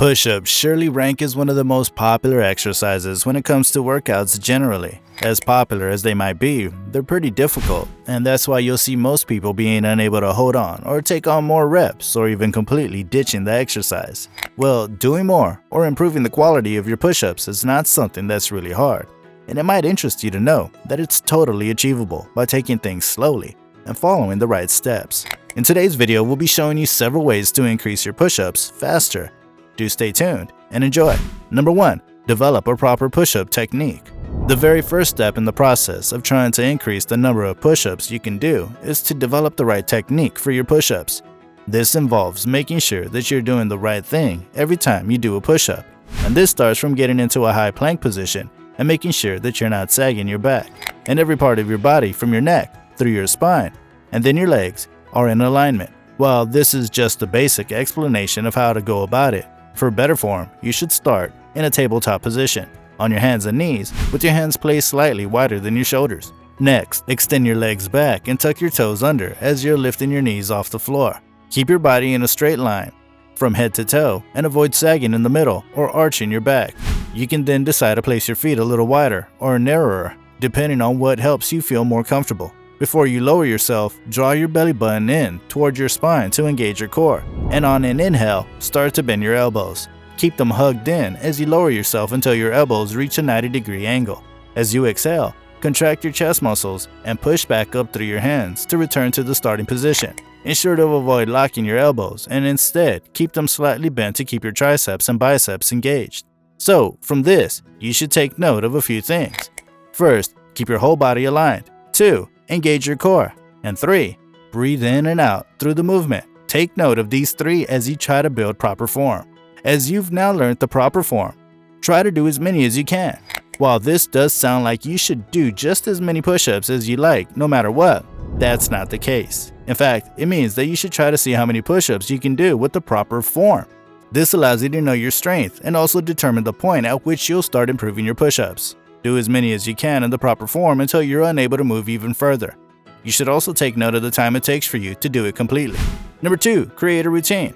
Push-ups surely rank as one of the most popular exercises when it comes to workouts generally. As popular as they might be, they're pretty difficult, and that's why you'll see most people being unable to hold on or take on more reps or even completely ditching the exercise. Well, doing more or improving the quality of your push-ups is not something that's really hard, and it might interest you to know that it's totally achievable by taking things slowly and following the right steps. In today's video, we'll be showing you several ways to increase your push-ups faster. Do stay tuned and enjoy. Number 1. Develop a proper push-up technique. The very first step in the process of trying to increase the number of push-ups you can do is to develop the right technique for your push-ups. This involves making sure that you're doing the right thing every time you do a push-up. And this starts from getting into a high plank position and making sure that you're not sagging your back, and every part of your body from your neck through your spine and then your legs are in alignment. While this is just a basic explanation of how to go about it, for better form, you should start in a tabletop position, on your hands and knees, with your hands placed slightly wider than your shoulders. Next, extend your legs back and tuck your toes under as you're lifting your knees off the floor. Keep your body in a straight line from head to toe and avoid sagging in the middle or arching your back. You can then decide to place your feet a little wider or narrower, depending on what helps you feel more comfortable. Before you lower yourself, draw your belly button in toward your spine to engage your core, and on an inhale, start to bend your elbows. Keep them hugged in as you lower yourself until your elbows reach a 90-degree angle. As you exhale, contract your chest muscles and push back up through your hands to return to the starting position. Ensure to avoid locking your elbows and instead keep them slightly bent to keep your triceps and biceps engaged. So, from this, you should take note of a few things. First, keep your whole body aligned. 2. Engage your core. And 3. Breathe in and out through the movement. Take note of these 3 as you try to build proper form. As you've now learned the proper form, try to do as many as you can. While this does sound like you should do just as many push-ups as you like no matter what, that's not the case. In fact, it means that you should try to see how many push-ups you can do with the proper form. This allows you to know your strength and also determine the point at which you'll start improving your push-ups. Do as many as you can in the proper form until you're unable to move even further. You should also take note of the time it takes for you to do it completely. Number 2. Create a routine.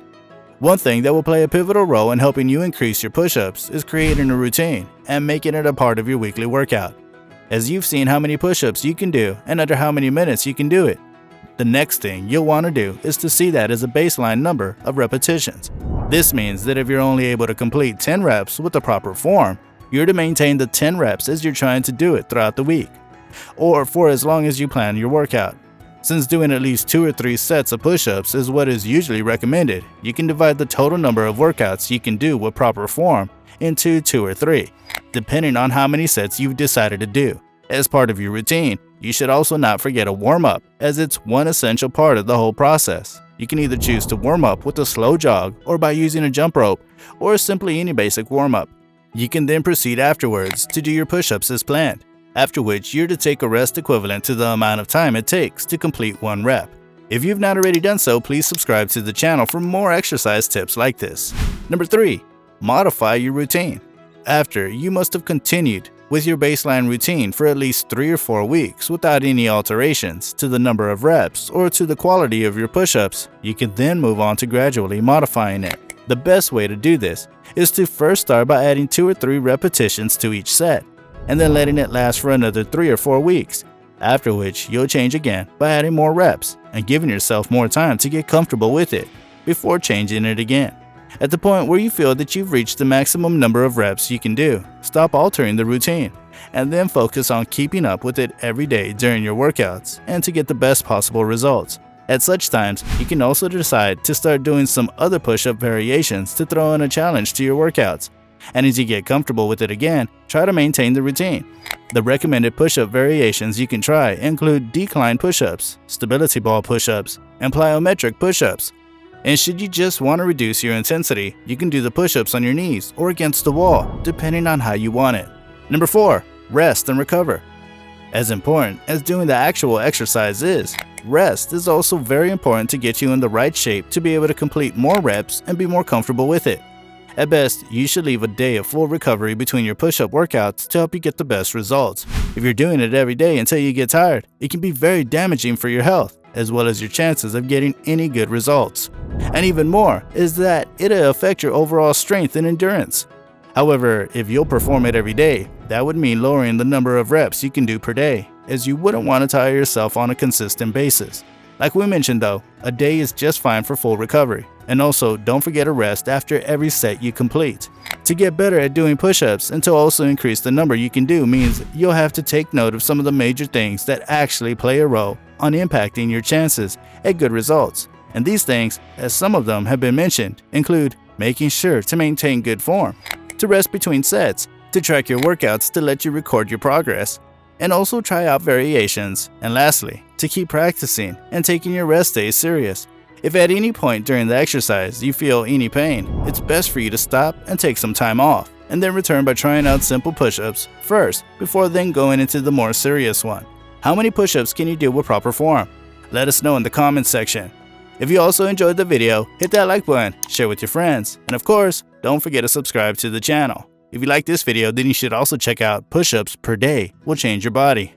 One thing that will play a pivotal role in helping you increase your push-ups is creating a routine and making it a part of your weekly workout. As you've seen how many push-ups you can do and under how many minutes you can do it, the next thing you'll want to do is to see that as a baseline number of repetitions. This means that if you're only able to complete 10 reps with the proper form, you're to maintain the 10 reps as you're trying to do it throughout the week, or for as long as you plan your workout. Since doing at least 2 or 3 sets of push-ups is what is usually recommended, you can divide the total number of workouts you can do with proper form into 2 or 3, depending on how many sets you've decided to do. As part of your routine, you should also not forget a warm-up, as it's one essential part of the whole process. You can either choose to warm up with a slow jog or by using a jump rope, or simply any basic warm-up. You can then proceed afterwards to do your push-ups as planned, after which you're to take a rest equivalent to the amount of time it takes to complete one rep. If you've not already done so, please subscribe to the channel for more exercise tips like this. Number 3. Modify your routine. After you must have continued with your baseline routine for at least 3 or 4 weeks without any alterations to the number of reps or to the quality of your push-ups, you can then move on to gradually modifying it. The best way to do this is to first start by adding 2 or 3 repetitions to each set, and then letting it last for another 3 or 4 weeks, after which you'll change again by adding more reps and giving yourself more time to get comfortable with it before changing it again. At the point where you feel that you've reached the maximum number of reps you can do, stop altering the routine, and then focus on keeping up with it every day during your workouts and to get the best possible results. At such times, you can also decide to start doing some other push-up variations to throw in a challenge to your workouts. And as you get comfortable with it again, try to maintain the routine. The recommended push-up variations you can try include decline push-ups, stability ball push-ups, and plyometric push-ups. And should you just want to reduce your intensity, you can do the push-ups on your knees or against the wall, depending on how you want it. Number 4. Rest and recover. As important as doing the actual exercise is, rest is also very important to get you in the right shape to be able to complete more reps and be more comfortable with it. At best, you should leave a day of full recovery between your push-up workouts to help you get the best results. If you're doing it every day until you get tired, it can be very damaging for your health. as well as your chances of getting any good results. And even more is that it'll affect your overall strength and endurance. However, if you'll perform it every day, that would mean lowering the number of reps you can do per day, as you wouldn't want to tire yourself on a consistent basis. Like we mentioned though, a day is just fine for full recovery. And also, don't forget to rest after every set you complete. To get better at doing push-ups and to also increase the number you can do means you'll have to take note of some of the major things that actually play a role on impacting your chances at good results. And these things, as some of them have been mentioned, include making sure to maintain good form, to rest between sets, to track your workouts to let you record your progress, and also try out variations, and lastly, to keep practicing and taking your rest days serious. If at any point during the exercise you feel any pain, it's best for you to stop and take some time off, and then return by trying out simple push-ups first before then going into the more serious one. How many push-ups can you do with proper form? Let us know in the comments section. If you also enjoyed the video, hit that like button, share with your friends, and of course, don't forget to subscribe to the channel. If you like this video, then you should also check out Push-Ups Per Day Will Change Your Body.